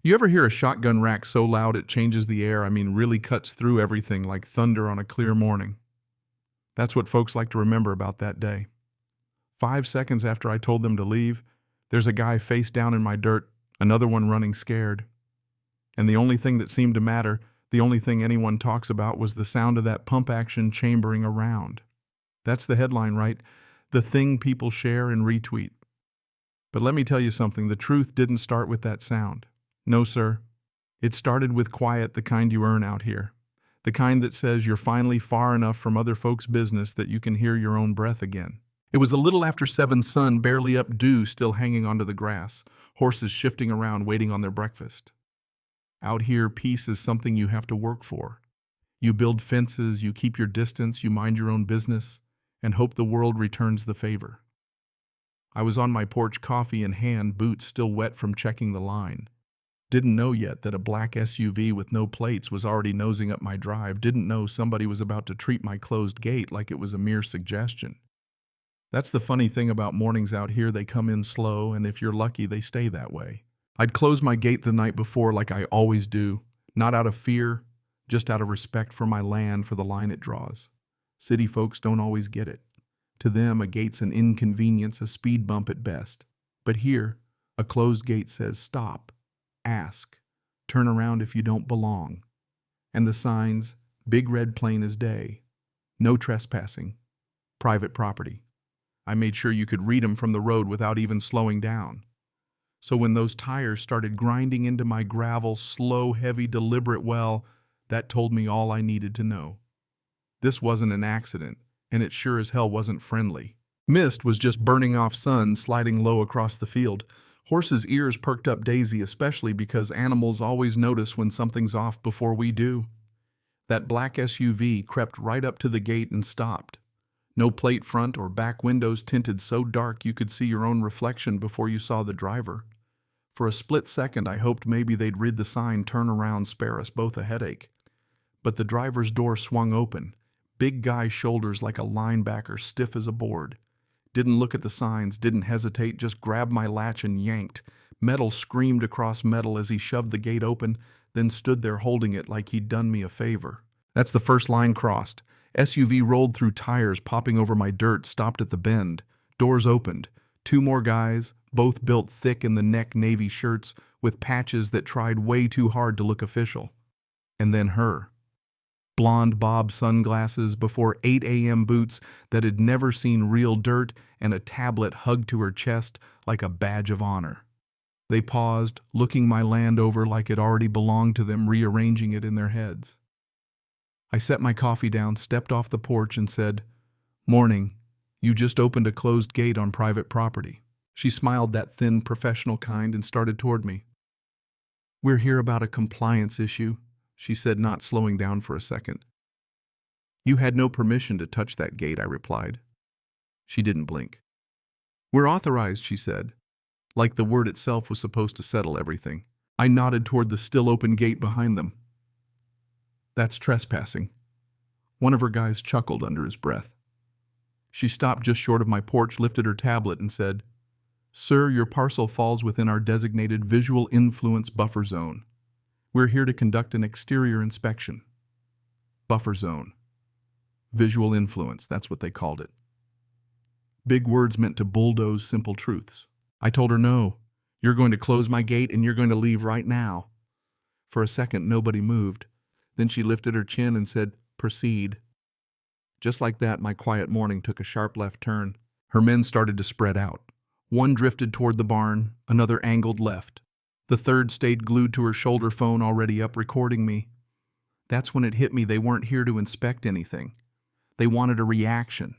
You ever hear a shotgun rack so loud it changes the air? Really cuts through everything like thunder on a clear morning. That's what folks like to remember about that day. 5 seconds after I told them to leave, there's a guy face down in my dirt, another one running scared. And the only thing that seemed to matter, the only thing anyone talks about, was the sound of that pump action chambering around. That's the headline, right? The thing people share and retweet. But let me tell you something, the truth didn't start with that sound. No, sir. It started with quiet, the kind you earn out here. The kind that says you're finally far enough from other folks' business that you can hear your own breath again. It was a little after 7, sun barely up, dew still hanging onto the grass, horses shifting around waiting on their breakfast. Out here, peace is something you have to work for. You build fences, you keep your distance, you mind your own business, and hope the world returns the favor. I was on my porch, coffee in hand, boots still wet from checking the line. Didn't know yet that a black SUV with no plates was already nosing up my drive. Didn't know somebody was about to treat my closed gate like it was a mere suggestion. That's the funny thing about mornings out here, they come in slow, and if you're lucky, they stay that way. I'd closed my gate the night before like I always do, not out of fear, just out of respect for my land, for the line it draws. City folks don't always get it. To them, a gate's an inconvenience, a speed bump at best. But here, a closed gate says stop, ask, turn around if you don't belong. And the signs, big red plain as day, no trespassing, private property. I made sure you could read them from the road without even slowing down. So when those tires started grinding into my gravel, slow, heavy, deliberate, well, that told me all I needed to know. This wasn't an accident, and it sure as hell wasn't friendly. Mist was just burning off, sun sliding low across the field. Horses' ears perked up daisy, especially because animals always notice when something's off before we do. That black SUV crept right up to the gate and stopped. No plate front or back windows, tinted so dark you could see your own reflection before you saw the driver. For a split second, I hoped maybe they'd read the sign, turn around, spare us both a headache. But the driver's door swung open. Big guy, shoulders like a linebacker, stiff as a board. Didn't look at the signs, didn't hesitate, just grabbed my latch and yanked. Metal screamed across metal as he shoved the gate open, then stood there holding it like he'd done me a favor. That's the first line crossed. SUV rolled through, tires popping over my dirt, stopped at the bend. Doors opened. 2 more guys, both built thick in the neck, navy shirts with patches that tried way too hard to look official. And then her. Blonde bob sunglasses, before 8 a.m. boots that had never seen real dirt, and a tablet hugged to her chest like a badge of honor. They paused, looking my land over like it already belonged to them, rearranging it in their heads. I set my coffee down, stepped off the porch, and said, "Morning. You just opened a closed gate on private property." She smiled, that thin, professional kind, and started toward me. "We're here about a compliance issue," she said, not slowing down for a second. "You had no permission to touch that gate," I replied. She didn't blink. "We're authorized," she said, like the word itself was supposed to settle everything. I nodded toward the still open gate behind them. "That's trespassing." One of her guys chuckled under his breath. She stopped just short of my porch, lifted her tablet, and said, "Sir, your parcel falls within our designated visual influence buffer zone. We're here to conduct an exterior inspection." Buffer zone. Visual influence, that's what they called it. Big words meant to bulldoze simple truths. I told her, "No, you're going to close my gate and you're going to leave right now." For a second, nobody moved. Then she lifted her chin and said, "Proceed." Just like that, my quiet morning took a sharp left turn. Her men started to spread out. One drifted toward the barn, another angled left. The third stayed glued to her shoulder, phone already up, recording me. That's when it hit me, they weren't here to inspect anything. They wanted a reaction.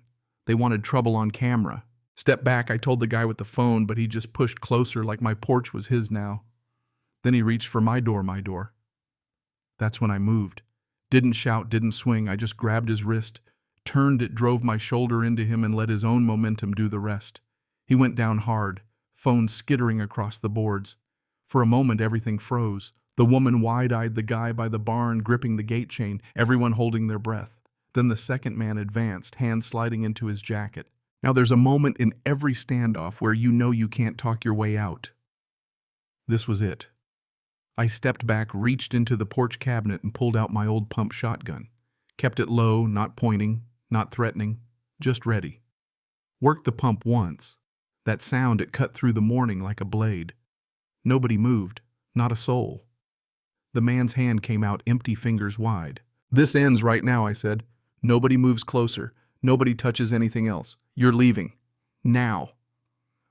They wanted trouble on camera. "Step back," I told the guy with the phone, but he just pushed closer like my porch was his now. Then he reached for my door. That's when I moved. Didn't shout, didn't swing, I just grabbed his wrist, turned it, drove my shoulder into him, and let his own momentum do the rest. He went down hard, phone skittering across the boards. For a moment, everything froze. The woman wide-eyed, the guy by the barn gripping the gate chain, everyone holding their breath. Then the second man advanced, hand sliding into his jacket. Now there's a moment in every standoff where you know you can't talk your way out. This was it. I stepped back, reached into the porch cabinet, and pulled out my old pump shotgun. Kept it low, not pointing, not threatening, just ready. Worked the pump once. That sound, it cut through the morning like a blade. Nobody moved, not a soul. The man's hand came out, empty, fingers wide. "This ends right now," I said. "Nobody moves closer. Nobody touches anything else. You're leaving. Now."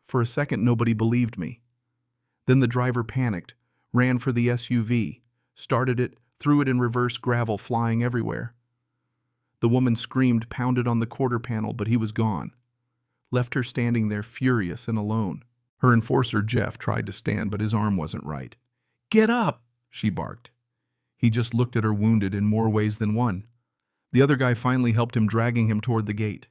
For a second, nobody believed me. Then the driver panicked, ran for the SUV, started it, threw it in reverse, gravel flying everywhere. The woman screamed, pounded on the quarter panel, but he was gone. Left her standing there, furious and alone. Her enforcer, Jeff, tried to stand, but his arm wasn't right. "Get up!" she barked. He just looked at her, wounded in more ways than one. The other guy finally helped him, dragging him toward the gate.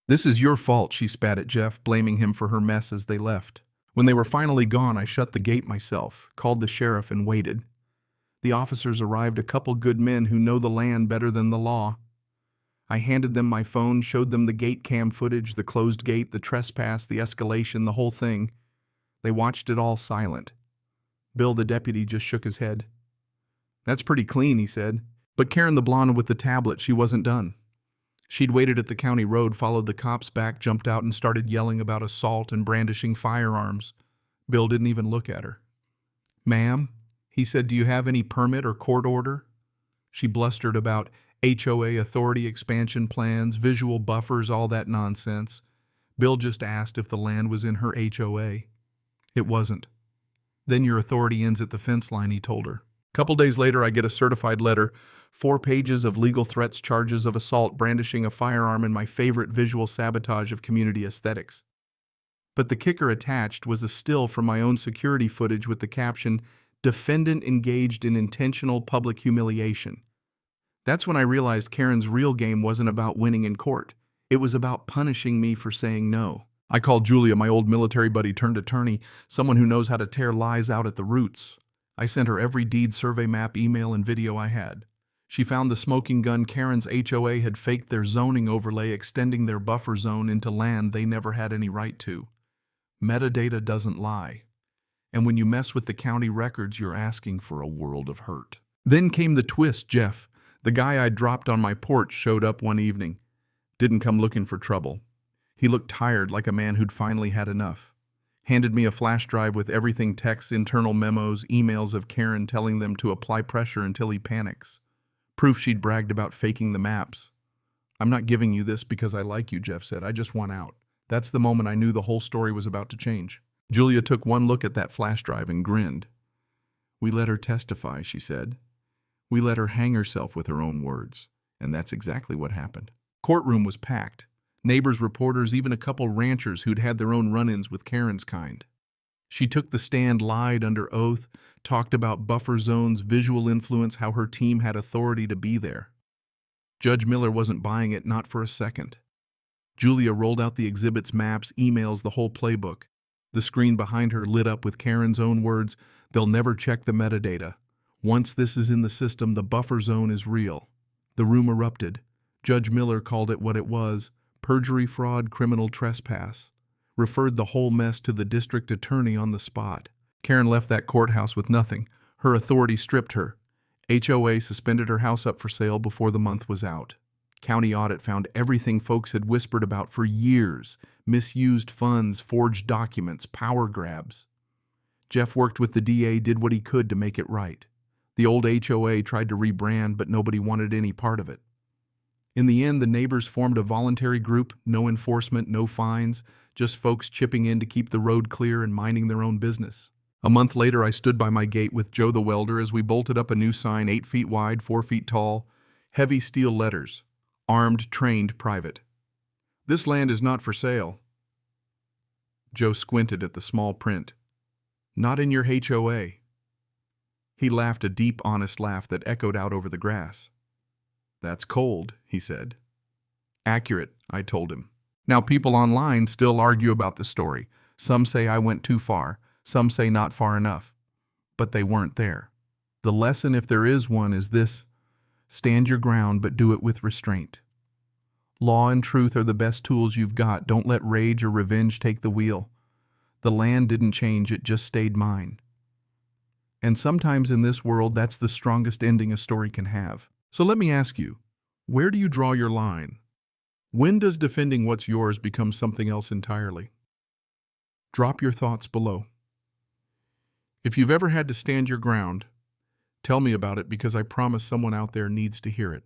"This is your fault," she spat at Jeff, blaming him for her mess as they left. When they were finally gone, I shut the gate myself, called the sheriff, and waited. The officers arrived, a couple good men who know the land better than the law. I handed them my phone, showed them the gate cam footage, the closed gate, the trespass, the escalation, the whole thing. They watched it all silent. Bill, the deputy, just shook his head. "That's pretty clean," he said. But Karen, the blonde with the tablet, she wasn't done. She'd waited at the county road, followed the cops back, jumped out, and started yelling about assault and brandishing firearms. Bill didn't even look at her. "Ma'am," he said, "do you have any permit or court order?" She blustered about HOA authority, expansion plans, visual buffers, all that nonsense. Bill just asked if the land was in her HOA. It wasn't. "Then your authority ends at the fence line," he told her. Couple days later, I get a certified letter, 4 pages of legal threats, charges of assault, brandishing a firearm, and my favorite visual sabotage of community aesthetics. But the kicker attached was a still from my own security footage with the caption, "Defendant engaged in intentional public humiliation." That's when I realized Karen's real game wasn't about winning in court. It was about punishing me for saying no. I called Julia, my old military buddy turned attorney, someone who knows how to tear lies out at the roots. I sent her every deed, survey map, email, and video I had. She found the smoking gun. Karen's HOA had faked their zoning overlay, extending their buffer zone into land they never had any right to. Metadata doesn't lie. And when you mess with the county records, you're asking for a world of hurt. Then came the twist. Jeff, the guy I'd dropped on my porch, showed up one evening. Didn't come looking for trouble. He looked tired, like a man who'd finally had enough. Handed me a flash drive with everything, texts, internal memos, emails of Karen telling them to apply pressure until he panics. Proof she'd bragged about faking the maps. "I'm not giving you this because I like you," Jeff said. "I just want out." That's the moment I knew the whole story was about to change. Julia took one look at that flash drive and grinned. "We let her testify," she said. "We let her hang herself with her own words." And that's exactly what happened. Courtroom was packed. Neighbors, reporters, even a couple ranchers who'd had their own run-ins with Karen's kind. She took the stand, lied under oath, talked about buffer zones, visual influence, how her team had authority to be there. Judge Miller wasn't buying it, not for a second. Julia rolled out the exhibits, maps, emails, the whole playbook. The screen behind her lit up with Karen's own words, "They'll never check the metadata. Once this is in the system, the buffer zone is real." The room erupted. Judge Miller called it what it was: perjury, fraud, criminal trespass. Referred the whole mess to the district attorney on the spot. Karen left that courthouse with nothing. Her authority stripped her. HOA suspended her house up for sale before the month was out. County audit found everything folks had whispered about for years: misused funds, forged documents, power grabs. Jeff worked with the DA, did what he could to make it right. The old HOA tried to rebrand, but nobody wanted any part of it. In the end, the neighbors formed a voluntary group, no enforcement, no fines, just folks chipping in to keep the road clear and minding their own business. A month later, I stood by my gate with Joe the welder as we bolted up a new sign, 8 feet wide, 4 feet tall, heavy steel letters, "Armed, trained, private." "This land is not for sale." Joe squinted at the small print. "Not in your HOA." He laughed, a deep, honest laugh that echoed out over the grass. "That's cold," he said. "Accurate," I told him. Now, people online still argue about the story. Some say I went too far. Some say not far enough. But they weren't there. The lesson, if there is one, is this: stand your ground, but do it with restraint. Law and truth are the best tools you've got. Don't let rage or revenge take the wheel. The land didn't change, it just stayed mine. And sometimes in this world, that's the strongest ending a story can have. So let me ask you, where do you draw your line? When does defending what's yours become something else entirely? Drop your thoughts below. If you've ever had to stand your ground, tell me about it because I promise someone out there needs to hear it.